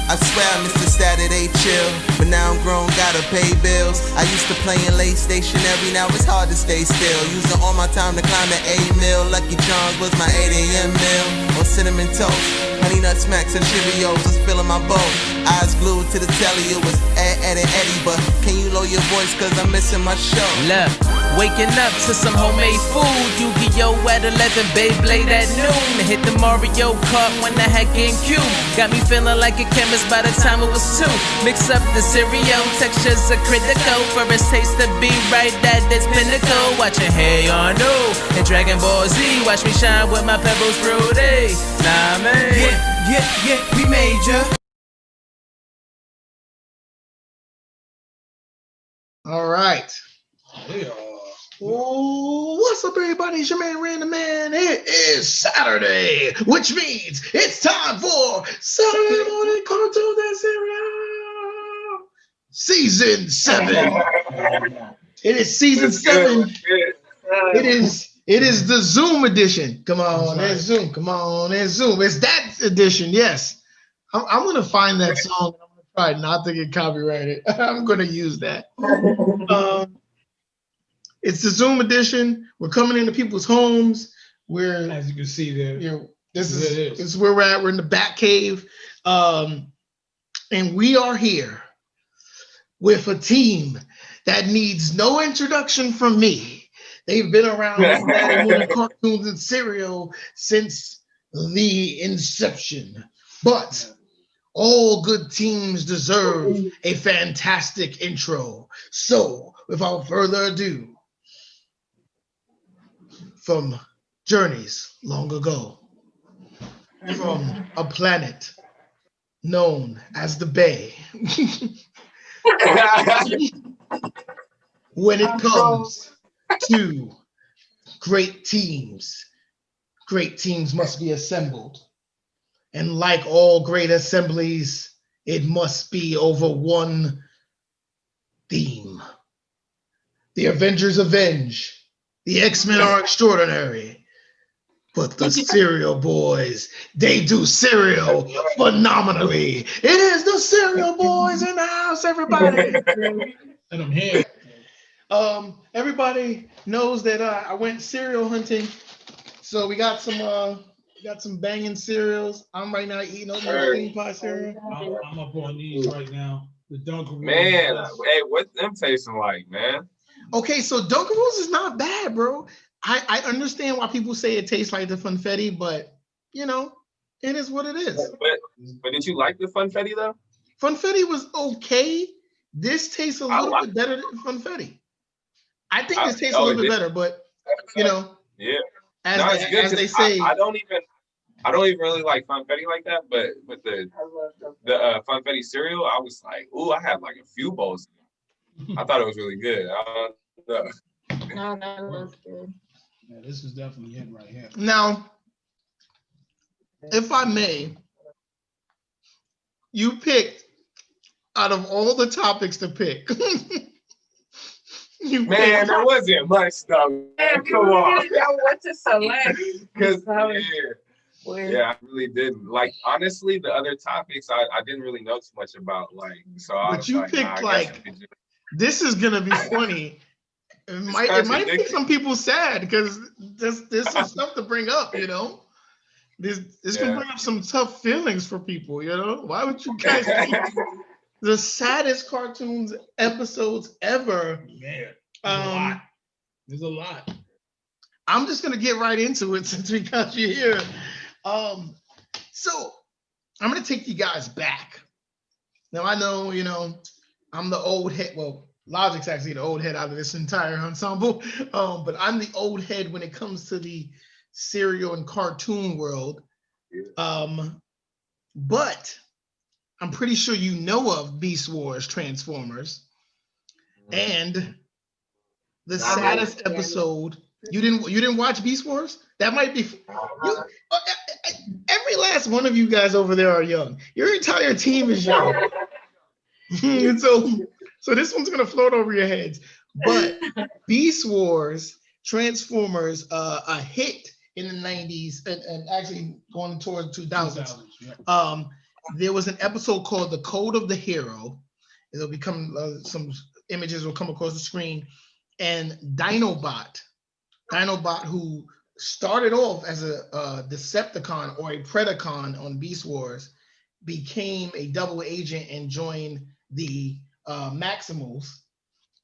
I swear I miss the Saturday chill, but now I'm grown, gotta pay bills. I used to play in late stationary, now it's hard to stay still. Using all my time to climb the A-mill. Lucky Charms was my 8 a.m. meal. On cinnamon toast, honey nut smacks and Cheerios was filling my bowl. Eyes glued to the telly, it was Ed and Eddie. But can you lower your voice, cause I'm missing my show. Look, waking up to some homemade food. Yu-Gi-Oh! At 11, Beyblade at noon. Hit the Mario Kart when I had GameCube. Got me feeling like a chemist by the time it was 2. Mix up the cereal, textures are critical. For its taste to be right at its pinnacle. Watching Hey Arnold and Dragon Ball Z. Watch me shine with my pebbles fruity. Nah, man. Yeah, we made ya. All right. Ooh, what's up, everybody? It's your man, Random Man. It is Saturday, which means it's time for Saturday Morning Cartoons and Cereal Season 7. It is Season 7. It is the Zoom edition. Come on, there's Zoom. Come on, there's Zoom. It's that edition, yes. I'm going to find that song. I'm going to try not to get copyrighted. I'm going to use that. It's the Zoom edition. We're coming into people's homes. We're, as you can see there, this is where we're at. We're in the Bat Cave, and we are here with a team that needs no introduction from me. They've been around cartoons and cereal since the inception. But all good teams deserve a fantastic intro. So, without further ado, from journeys long ago, from a planet known as the Bay, when it comes to great teams must be assembled. And like all great assemblies, it must be over one theme. The Avengers avenge. The X-Men are extraordinary. But the Cereal Boyz, they do cereal phenomenally. It is the Cereal Boyz in the house, everybody. And I'm here. Everybody knows that I went cereal hunting. So we got some banging cereals. I'm right now eating oatmeal cream pie cereal. I'm up on these right now. The Dunkaroos. Man, hey, what's them tasting like, man? Okay, so Dunkaroos is not bad, bro. I understand why people say it tastes like the Funfetti, but it is what it is. But did you like the Funfetti though? Funfetti was okay. This tastes a little bit better than Funfetti. I think this tastes a little bit better, but yeah. As they say, I don't even really like Funfetti like that, but with the Funfetti cereal, I was like, ooh, I had like a few bowls. I thought it was really good. No, it was good. Yeah, this is definitely it right here. Now, if I may, you picked out of all the topics to pick. Man, there wasn't much stuff. Come on. What to select? Because yeah, I really didn't. Like, honestly, the other topics I didn't really know too much about. Like, so but you picked this is gonna be funny. It might make some people sad because there's some stuff to bring up. This can bring up some tough feelings for people. Why would you guys pick the saddest cartoons episodes ever? Man, there's a lot. I'm just gonna get right into it since we got you here. So I'm gonna take you guys back. Now I know, I'm the old head. Well, Logic's actually the old head out of this entire ensemble. But I'm the old head when it comes to the cereal and cartoon world. But I'm pretty sure you know of Beast Wars Transformers and the saddest episode. You didn't watch Beast Wars? That might be every last one of you guys over there are young. Your entire team is young. And so this one's gonna float over your heads. But Beast Wars Transformers, a hit in the 90s and actually going towards 2000s. there was an episode called The Code of the Hero. It'll become some images will come across the screen, and Dinobot, who started off as a Decepticon or a Predacon on Beast Wars, became a double agent and joined the Maximals,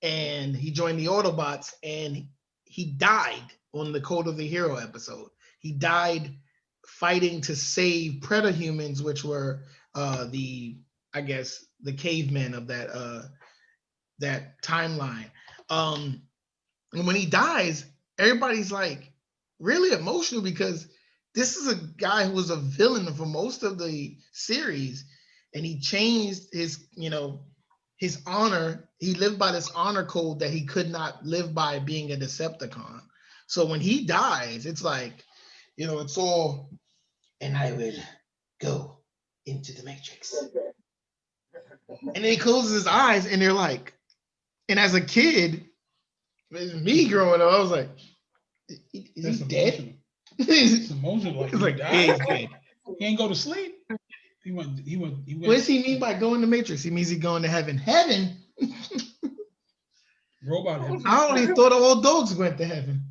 and he joined the Autobots, and he died on the Code of the Hero episode. He died fighting to save Predahumans, which were the cavemen of that timeline. And when he dies, everybody's like really emotional because this is a guy who was a villain for most of the series, and he changed his honor. He lived by this honor code that he could not live by being a Decepticon. So when he dies, it's like, it's all, and I will go into the Matrix. And then he closes his eyes, and they're like, and as a kid, me growing up, I was like, is he dead? It's emotional. Like, it's like, hey, he's dead. He ain't go to sleep. He went. What does he mean by going to Matrix? He means he's going to heaven. Heaven? Robot heaven. I only thought all dogs went to heaven.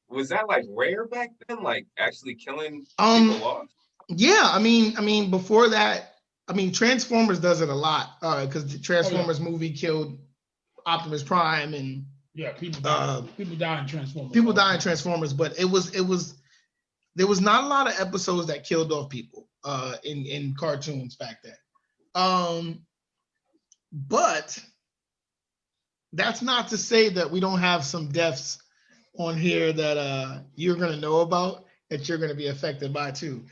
Was that like rare back then? Like actually killing people off? Yeah, I mean, before that, Transformers does it a lot because the Transformers movie killed Optimus Prime and people die in Transformers. People die in Transformers, but there was not a lot of episodes that killed off people in cartoons back then. But that's not to say that we don't have some deaths on here that you're gonna know about that you're gonna be affected by too.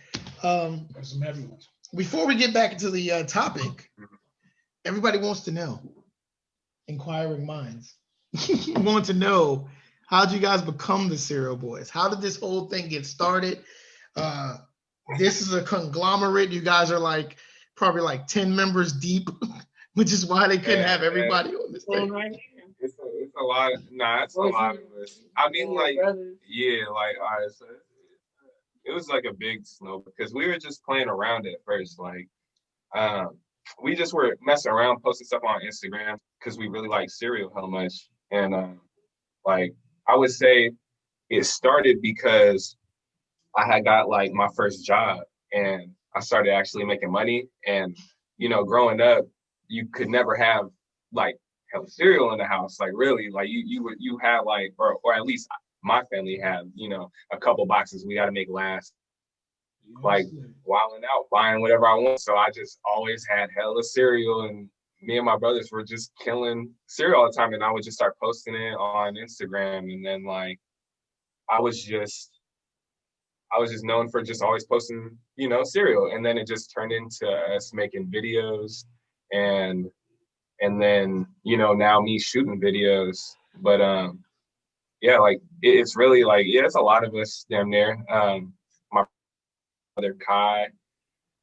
There's some heavy ones. Before we get back into the topic, everybody wants to know. Inquiring minds want to know, how'd you guys become the Cereal Boyz? How did this whole thing get started? This is a conglomerate. You guys are probably 10 members deep, which is why they couldn't have everybody on this thing. It's a lot. It's a lot of us. I mean, so it was like a big snow because we were just playing around at first. We just were messing around, posting stuff on Instagram because we really like cereal so much. And I would say it started because I had got my first job and I started actually making money. And growing up, you could never have cereal in the house. You had or at least my family had a couple boxes we got to make last. Wilding out, buying whatever I want. So I just always had hella cereal, and me and my brothers were just killing cereal all the time. And I would just start posting it on Instagram, and then I was just known for just always posting cereal. And then it just turned into us making videos, and then now me shooting videos. But it's really it's a lot of us damn near. My brother Kai,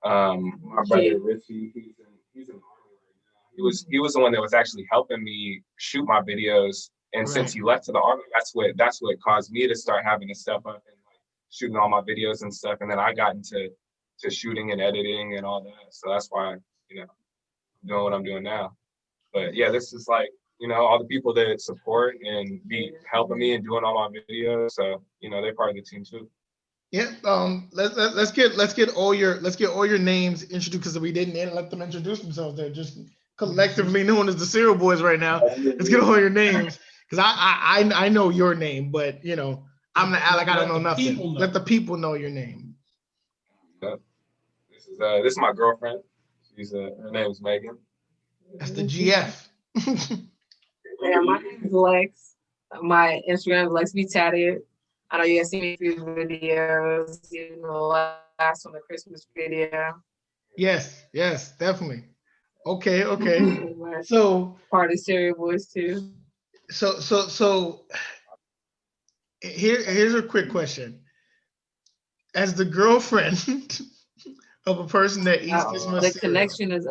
my brother Richie, he's in the army right now. He was the one that was actually helping me shoot my videos, and since he left to the army, that's what caused me to start having to step up and shooting all my videos and stuff. And then I got into shooting and editing and all that. So that's why I'm doing what I'm doing now. But yeah, this is all the people that support and be helping me and doing all my videos. So they're part of the team too. Yeah, let's get all your names introduced because we didn't let them introduce themselves. They're just collectively known as the Cereal Boyz right now. Let's get all your names because I know your name, but I'm not I don't know nothing. Let the people know your name. This is my girlfriend. Her name is Megan. That's the GF. Yeah, my name is Lex. My Instagram is Lex Be Tatted. I know you guys seen me through videos, last one, the Christmas video. Yes, definitely. Okay. So part of Cereal Boyz too. So here's a quick question. As the girlfriend of a person that eats this much the cereal, connection is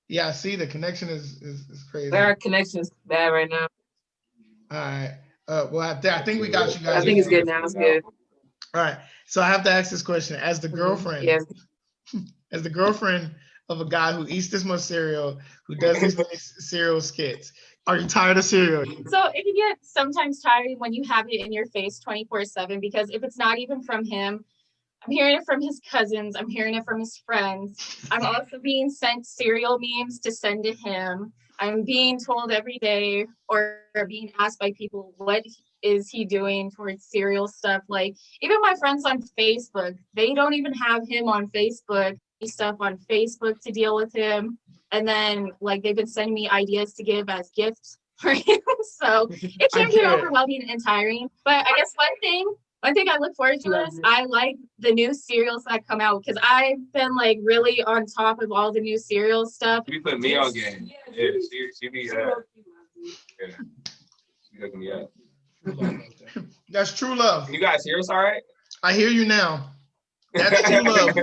yeah, I see the connection is crazy. Our connection is bad right now. All right. Well, I think we got you guys. I think it's good now. It's good. All right. So I have to ask this question. As the girlfriend, Yes. as the girlfriend of a guy who eats this much cereal, who does these many cereal skits, are you tired of cereal? So it can get sometimes tiring when you have it in your face 24/7, because if it's not even from him, I'm hearing it from his cousins, I'm hearing it from his friends. I'm also being sent cereal memes to send to him. I'm being told every day, or being asked by people, what is he doing towards cereal stuff? Like, even my friends on Facebook, they don't even have him on Facebook. Stuff on Facebook to deal with him. And then, like, they've been sending me ideas to give as gifts for him. So it can get overwhelming and tiring. But I guess one thing I look forward to is I like the new cereals that come out, because I've been like really on top of all the new cereal stuff. You put me on game. Yeah, she be yeah. She hooking me up. That's true love. Can you guys hear us all right? I hear you now. That's true love.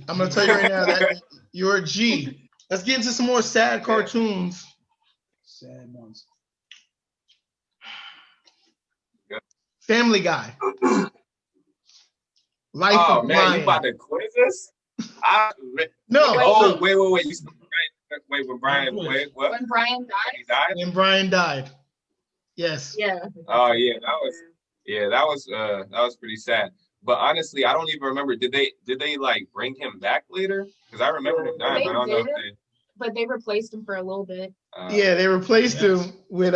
I'm gonna tell you right now that you're a G. Let's get into some more sad cartoons. Sad ones. Family Guy. Life Oh of man, Brian. you about to quiz us? No. Oh wait. You said wait when Brian what? When Brian He died. died? When Brian died. Yes. Yeah. Oh yeah, that was pretty sad. But honestly, I don't even remember. Did they like bring him back later? Because I remember him dying. They I don't know if did. they. But they replaced him for a little bit. Yeah, they replaced him with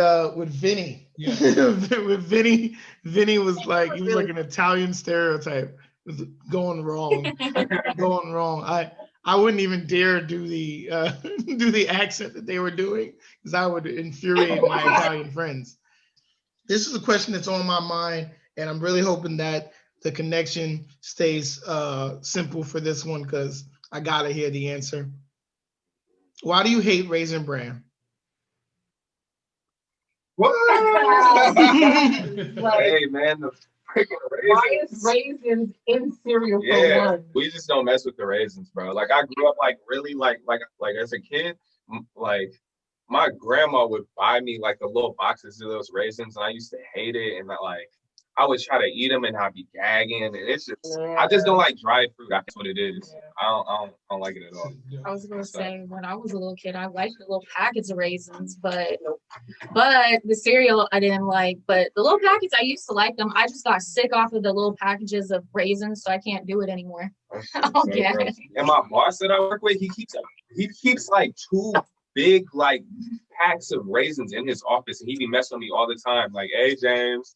Vinny. Yeah. With Vinny. Vinny was like, he was like an Italian stereotype. It was going wrong. Going wrong. I wouldn't even dare do the accent that they were doing, because I would infuriate my Italian friends. This is a question that's on my mind, and I'm really hoping that the connection stays simple for this one, because I gotta hear the answer. Why do you hate Raisin Bran? What? Like, Hey man, the freaking Why raisins. is raisins in cereal for Yeah, one? we just don't mess with the raisins, bro. Like I grew up like really like as a kid, like my grandma would buy me like the little boxes of those raisins, and I used to hate it, and I would try to eat them and I'd be gagging, and it's just I just don't like dried fruit. That's what it is. I don't like it at all. I was gonna say, when I was a little kid, I liked the little packets of raisins, but the cereal I didn't like. But the little packets, I used to like them. I just got sick off of the little packages of raisins, so I can't do it anymore. Oh yeah. And my boss that I work with, he keeps like 2 big like packs of raisins in his office, and he be messing with me all the time. Like, hey James,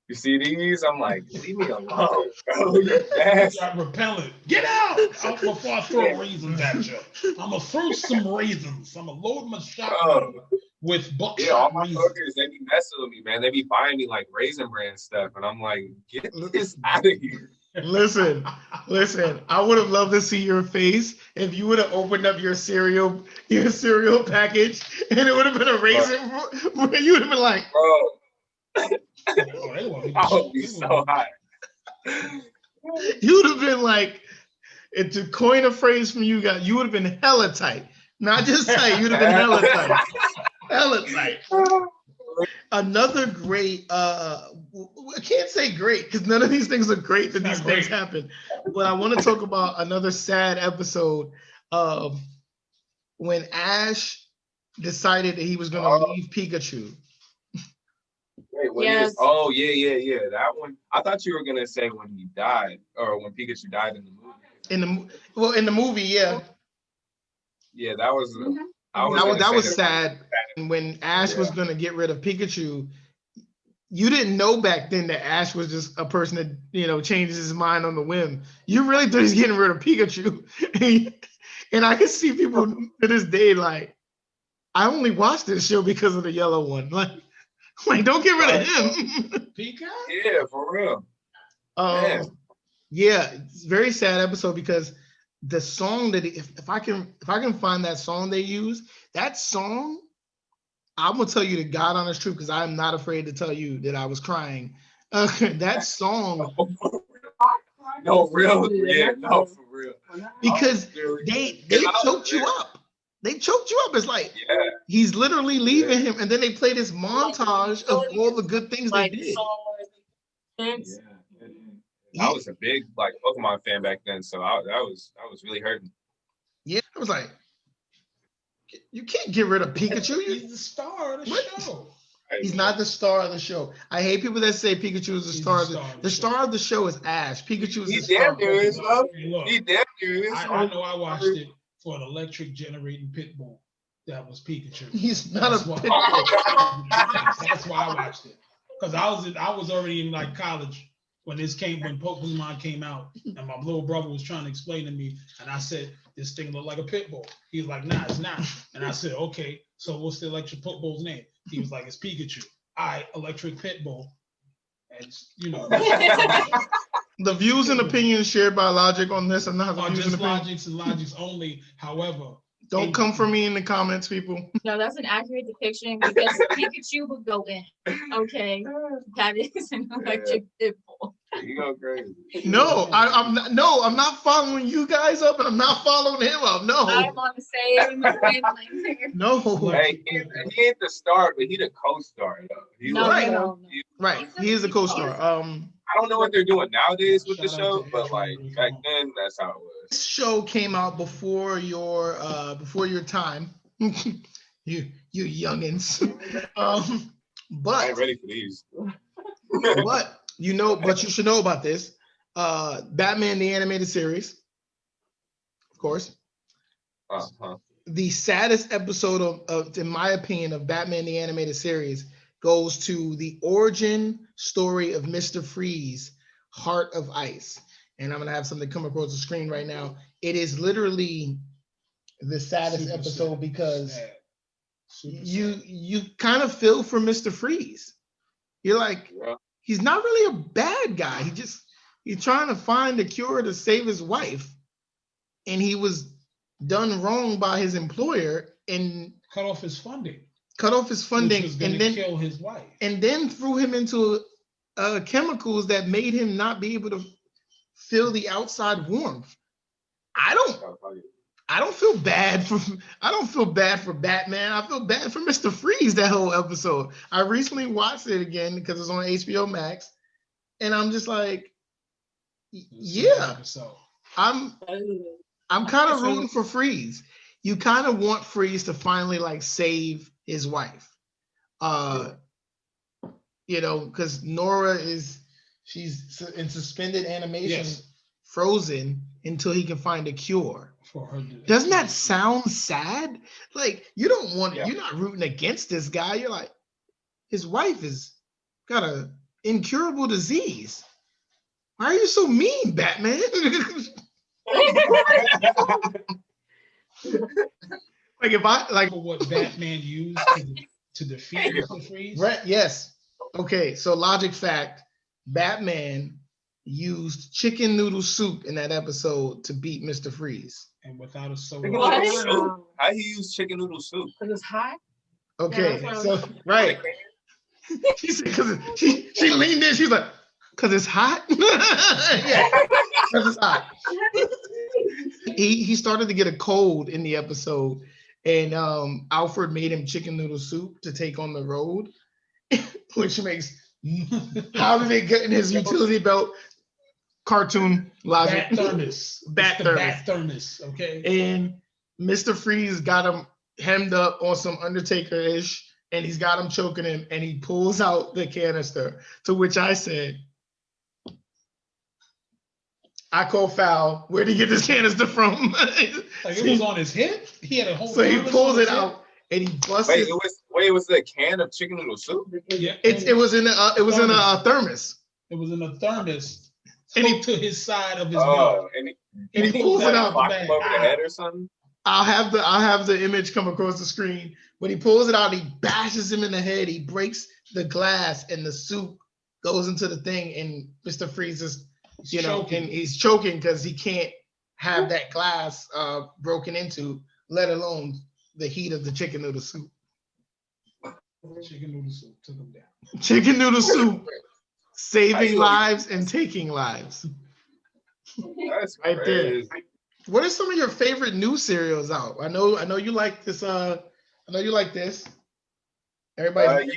you see these? I'm like, leave me alone, bro. You nasty. Got repellent. Get out! Before I throw raisins at you. I'm gonna throw some raisins. I'm gonna load my shotgun with buckshot Yeah, all my raisins. coworkers, they be messing with me, man. They be buying me like Raisin Bran stuff, and I'm like, get this out of here. Listen. I would have loved to see your face if you would have opened up your cereal package, and it would have been a raisin. You would have been like, Bro, I would be so hot. you would have been like, and to coin a phrase from you guys, you would have been hella tight. Not just tight, you'd have been hella tight. Hella tight. Another great, I can't say great because none of these things are great that these things happen. But I want to talk about another sad episode of when Ash decided that he was going to leave Pikachu. Wait, when Yes. Yeah. That one. I thought you were gonna say when he died, or when Pikachu died in the movie. In the movie, yeah. Yeah, that was. That was sad. And when Ash was going to get rid of Pikachu, you didn't know back then that Ash was just a person that, changes his mind on the whim. You really thought he's getting rid of Pikachu. And I can see people to this day like, I only watched this show because of the yellow one. Like don't get rid of him. Pika? Yeah, for real. Yeah, it's a very sad episode because the song that if I can find that song they use, that song, I'm gonna tell you the God honest truth because I'm not afraid to tell you that I was crying. That song. No, real. Yeah, no, for real. Because they choked you up. They choked you up. It's like he's literally leaving him, and then they play this montage of all the good things they did. I was a big like Pokemon fan back then, so I was really hurting. Yeah, I was like, you can't get rid of Pikachu. He's the star of the show. He's not the star of the show. I hate people that say Pikachu is the star of the star of the show is Ash. Pikachu is the star. He damn near is. I know I watched it for an electric generating pit bull. That was Pikachu. He's not a pit bull. That's why I watched it. Because I was already in like college when Pokemon came out, and my little brother was trying to explain to me, and I said, this thing looked like a pit bull. He was like, nah, it's not. And I said, okay, so what's the electric pit bull's name? He was like, it's Pikachu. Electric pit bull. And the views and opinions shared by Logic on this are not the views just and opinions. Logic's only. However, don't come for me in the comments, people. No, that's an accurate depiction because Pikachu would go in. Okay, that is an electric pit bull. You go crazy. No, I'm not following you guys up, and I'm not following him up. No, I'm on the same wavelength. No, hey, he ain't the star, but he the co-star. No. Right, he is a co-star. I don't know what they're doing nowadays with the show, but like back then, that's how it was. This show came out before your time, you youngins. But I ain't ready for these. But you should know about this. Batman the Animated Series, of course. The saddest episode of, in my opinion, of Batman the Animated Series goes to the origin story of Mr. Freeze, Heart of Ice. And I'm gonna have something come across the screen right now. It is literally the saddest episode because you kind of feel for Mr. Freeze. You're like, he's not really a bad guy. He's trying to find a cure to save his wife, and he was done wrong by his employer and cut off his funding, and then kill his wife, and then threw him into chemicals that made him not be able to feel the outside warmth. I don't feel bad for Batman. I feel bad for Mr. Freeze that whole episode. I recently watched it again because it's on HBO Max, and I'm just like, yeah, I'm kind of rooting for Freeze. You kind of want Freeze to finally like save his wife, because Nora she's in suspended animation, frozen until he can find a cure. Doesn't that sound sad? Like you don't want you're not rooting against this guy. You're like, his wife has got a incurable disease. Why are you so mean, Batman? Like if I like what Batman used to defeat Mr. Freeze? Right, yes. Okay, so logic fact, Batman used chicken noodle soup in that episode to beat Mr. Freeze. And without a soda. How he use chicken noodle soup? Because it's hot. Okay, so right. She said because she leaned in, she's like, because it's hot? Yeah, because it's hot. He started to get a cold in the episode, and Alfred made him chicken noodle soup to take on the road, which makes how did they get in his utility belt? Cartoon logic. Bat thermos. Okay. And Mr. Freeze got him hemmed up on some Undertaker-ish, and he's got him choking him, and he pulls out the canister. To which I said, I call foul. Where'd he get this canister from? Like it was on his hip. He had a whole. So he pulls it out and he busts it. It was a can of chicken noodle soup. Yeah, it was in a thermos. It was in a thermos. And he to his side of his mouth. And he pulls it out the bag. Over the head or something. I'll have the image come across the screen. When he pulls it out, he bashes him in the head. He breaks the glass, and the soup goes into the thing. And Mr. Freeze is, and he's choking because he can't have that glass broken into, let alone the heat of the chicken noodle soup. Chicken noodle soup took him down. Chicken noodle soup, saving lives and taking lives. That's right crazy. there. What are some of your favorite new cereals out? I know you like this. I know you like this. Everybody.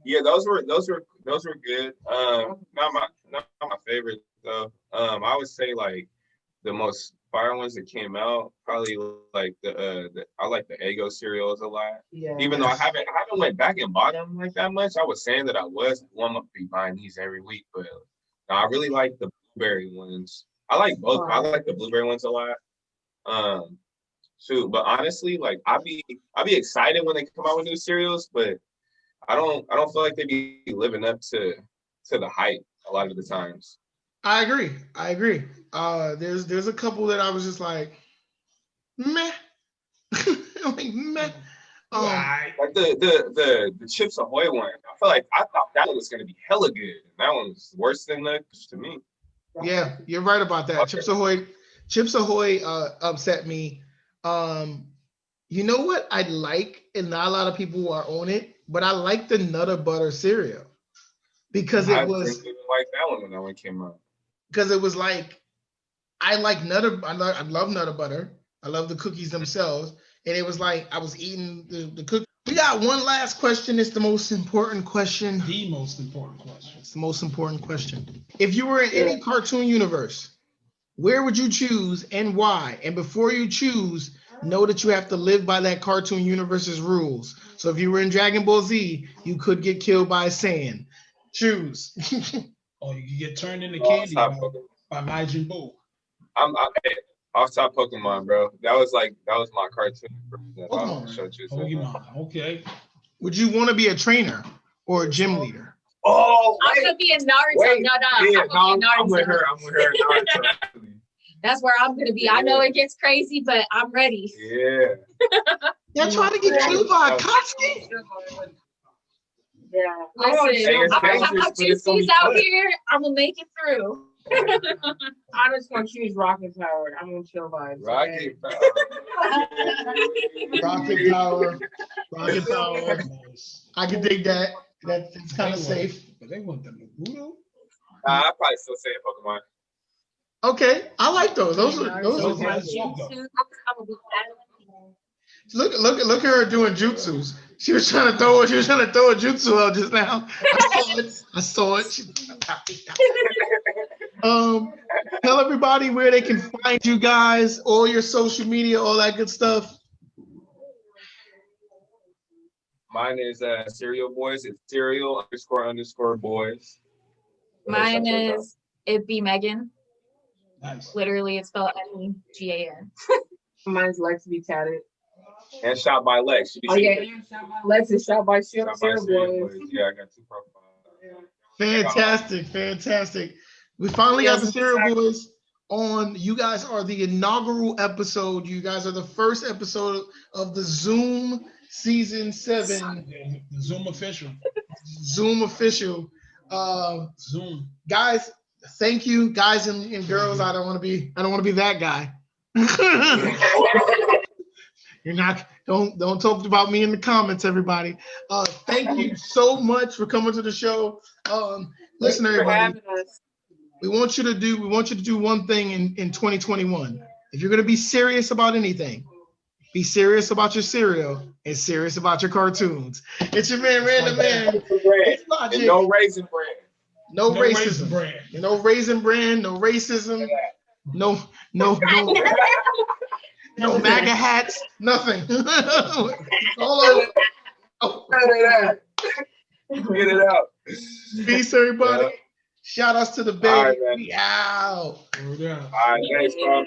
Yeah, those were good. Not my favorite though. I would say like the most fire ones that came out, probably like I like the Eggo cereals a lot. Yeah. Even though I haven't went back and bought them like that much. I was saying that I was. Well, I'm gonna be buying these every week, but no, I really like the blueberry ones. I like both. I like the blueberry ones a lot. Shoot, but honestly, like I be excited when they come out with new cereals, but I don't feel like they be living up to the hype a lot of the times. I agree. There's a couple that I was just like, meh. Like meh. Like the Chips Ahoy one. I thought that one was gonna be hella good. That one was worse than the to me. Yeah, you're right about that. Okay. Chips Ahoy upset me. You know what I like, and not a lot of people are on it, but I like the Nutter Butter cereal because I didn't even like that one when that one came out. Because it was like, I love Nutter Butter. I love the cookies themselves. And it was like, I was eating the cookies. We got one last question. It's the most important question. The most important question. It's the most important question. If you were in any cartoon universe, where would you choose and why? And before you choose, know that you have to live by that cartoon universe's rules. So if you were in Dragon Ball Z, you could get killed by a Saiyan. Choose. Or you can get turned into candy by Majin Buu. Off top Pokemon, bro. That was my cartoon. Pokemon. Okay. Would you want to be a trainer or a gym leader? Oh, I'm gonna be in Naruto. Yeah, I'm with her. Naruto. That's where I'm gonna be. Yeah. I know it gets crazy, but I'm ready. Yeah. Y'all trying to get killed by a Katsuki? Yeah. Listen, I'm juicy's out here. I'm gonna make it through. I'm just gonna choose Rocket Power. I'm gonna chill vibes. Rocket Power. Rocket Power. Rocket Power. I can dig that. That's kind of safe. But they want the Naruto? I'd probably still say Pokemon. Okay, I like those. Those are. Look at her doing jutsus. She was trying to throw a jutsu out just now. I saw it. Tell everybody where they can find you guys, all your social media, all that good stuff. Mine is Cereal Boyz. It's Cereal__Boyz. Mine is It Be Megan. Nice. Literally, it's spelled MEGAN. Mine's Lex Be Tatted. And Shot by Lex. Lex is Shot by Cereal Boyz. Yeah, I got 2 profiles. Fantastic. We finally got the Cereal Boyz on. You guys are the inaugural episode. You guys are the first episode of the Zoom season 7. The Zoom official. Zoom. Zoom. Guys, thank you, guys and girls. I don't want to be that guy. You're not. Don't talk about me in the comments, everybody. Thank you so much for coming to the show. Listen, everybody. We want you to do one thing in 2021. If you're gonna be serious about anything, be serious about your cereal and serious about your cartoons. It's your man, Random Man. And no Raisin Bran. No racism. No Raisin Bran. No racism. No MAGA hats. Nothing. All over. Get it out. Peace, everybody. Yeah. Shout outs to the baby. All right, man. We out. Yeah. All right, thanks, bro.